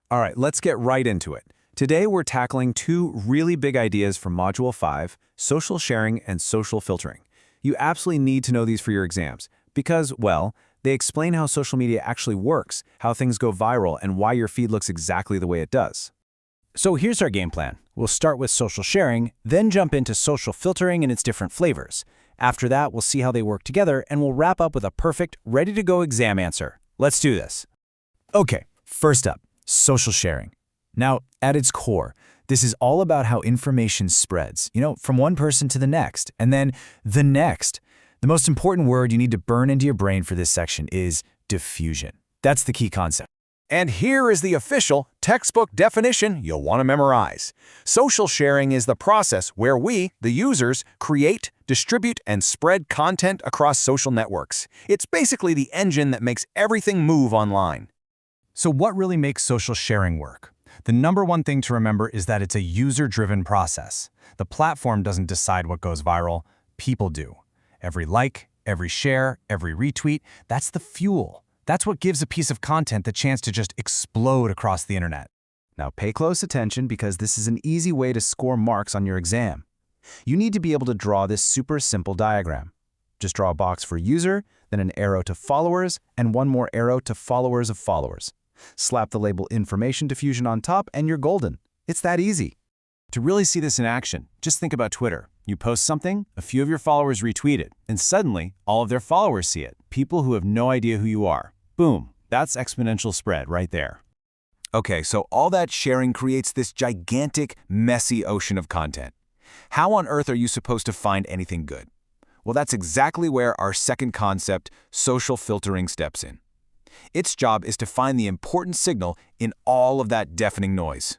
All right, let's get right into it. Today, we're tackling two really big ideas from Module 5, social sharing and social filtering. You absolutely need to know these for your exams because, well, they explain how social media actually works, how things go viral, and why your feed looks exactly the way it does. So here's our game plan. We'll start with social sharing, then jump into social filtering and its different flavors. After that, we'll see how they work together, and we'll wrap up with a perfect, ready-to-go exam answer. Let's do this. Okay, first up, social sharing. Now, at its core, this is all about how information spreads, from one person to the next, and then the next. The most important word you need to burn into your brain for this section is diffusion. That's the key concept. And here is the official textbook definition you'll want to memorize. Social sharing is the process where we, the users, create, distribute, and spread content across social networks. It's basically the engine that makes everything move online. So what really makes social sharing work? The number one thing to remember is that it's a user-driven process. The platform doesn't decide what goes viral, people do. Every like, every share, every retweet, that's the fuel. That's what gives a piece of content the chance to just explode across the internet. Now pay close attention because this is an easy way to score marks on your exam. You need to be able to draw this super simple diagram. Just draw a box for user, then an arrow to followers, and one more arrow to followers of followers. Slap the label Information Diffusion on top and you're golden. It's that easy. To really see this in action, just think about Twitter. You post something, a few of your followers retweet it, and suddenly all of their followers see it. People who have no idea who you are. Boom, that's exponential spread right there. Okay, so all that sharing creates this gigantic, messy ocean of content. How on earth are you supposed to find anything good? Well, that's exactly where our second concept, social filtering, steps in. Its job is to find the important signal in all of that deafening noise.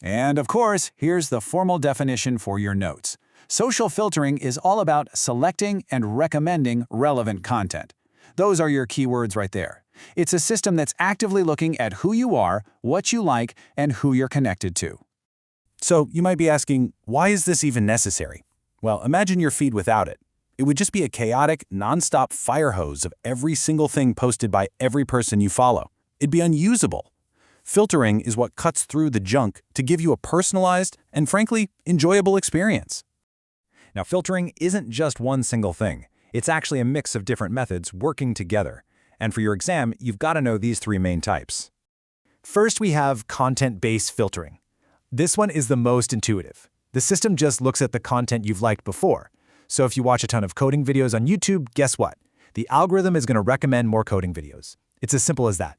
And of course, here's the formal definition for your notes. Social filtering is all about selecting and recommending relevant content. Those are your keywords right there. It's a system that's actively looking at who you are, what you like, and who you're connected to. So you might be asking, why is this even necessary? Well, imagine your feed without it. It would just be a chaotic, nonstop fire hose of every single thing posted by every person you follow. It'd be unusable. Filtering is what cuts through the junk to give you a personalized and, frankly, enjoyable experience. Now, filtering isn't just one single thing. It's actually a mix of different methods working together. And for your exam, you've got to know these three main types. First, we have content-based filtering. This one is the most intuitive. The system just looks at the content you've liked before. So if you watch a ton of coding videos on YouTube, guess what? The algorithm is going to recommend more coding videos. It's as simple as that.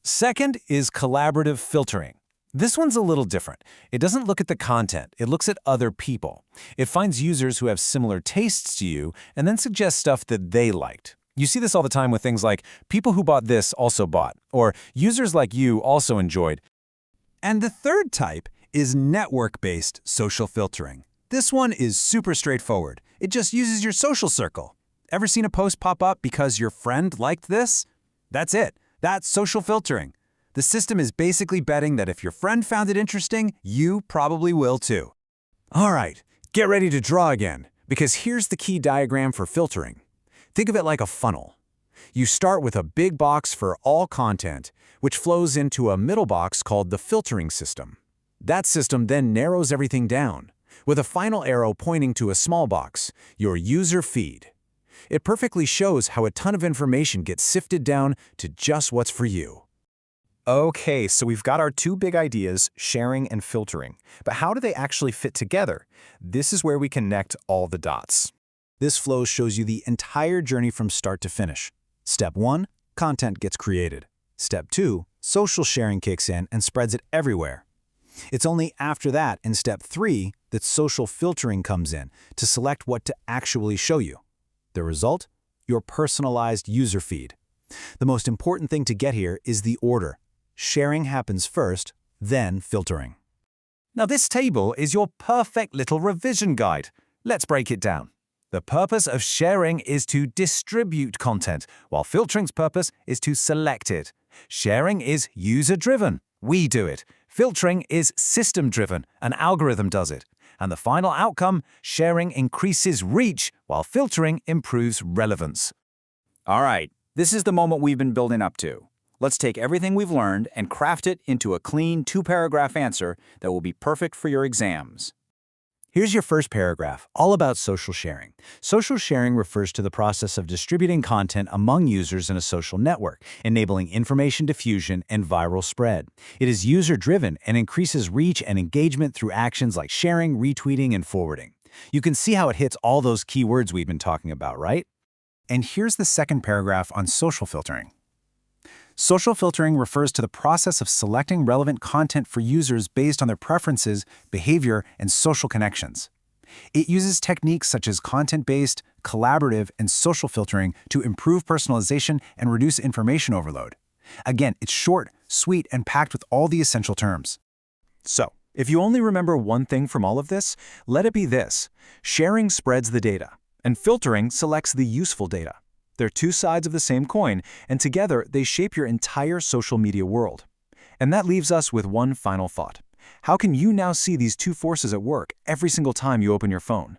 Second is collaborative filtering. This one's a little different. It doesn't look at the content, it looks at other people. It finds users who have similar tastes to you and then suggests stuff that they liked. You see this all the time with things like, people who bought this also bought, or users like you also enjoyed. And the third type is network-based social filtering. This one is super straightforward. It just uses your social circle. Ever seen a post pop up because your friend liked this? That's it. That's social filtering. The system is basically betting that if your friend found it interesting, you probably will too. All right, get ready to draw again, because here's the key diagram for filtering. Think of it like a funnel. You start with a big box for all content, which flows into a middle box called the filtering system. That system then narrows everything down, with a final arrow pointing to a small box, your user feed. It perfectly shows how a ton of information gets sifted down to just what's for you. Okay, so we've got our two big ideas, sharing and filtering. But how do they actually fit together? This is where we connect all the dots. This flow shows you the entire journey from start to finish. Step 1, content gets created. Step 2, social sharing kicks in and spreads it everywhere. It's only after that, in step 3, that social filtering comes in to select what to actually show you. The result? Your personalized user feed. The most important thing to get here is the order. Sharing happens first, then filtering. Now this table is your perfect little revision guide. Let's break it down. The purpose of sharing is to distribute content, while filtering's purpose is to select it. Sharing is user-driven. We do it. Filtering is system-driven. An algorithm does it. And the final outcome, sharing increases reach, while filtering improves relevance. All right, this is the moment we've been building up to. Let's take everything we've learned and craft it into a clean 2-paragraph answer that will be perfect for your exams. Here's your first paragraph, all about social sharing. Social sharing refers to the process of distributing content among users in a social network, enabling information diffusion and viral spread. It is user-driven and increases reach and engagement through actions like sharing, retweeting, and forwarding. You can see how it hits all those keywords we've been talking about, right? And here's the second paragraph on social filtering. Social filtering refers to the process of selecting relevant content for users based on their preferences, behavior, and social connections. It uses techniques such as content-based, collaborative, and social filtering to improve personalization and reduce information overload. Again, it's short, sweet, and packed with all the essential terms. So, if you only remember one thing from all of this, let it be this: sharing spreads the data, and filtering selects the useful data. They're two sides of the same coin, and together they shape your entire social media world. And that leaves us with one final thought. How can you now see these two forces at work every single time you open your phone?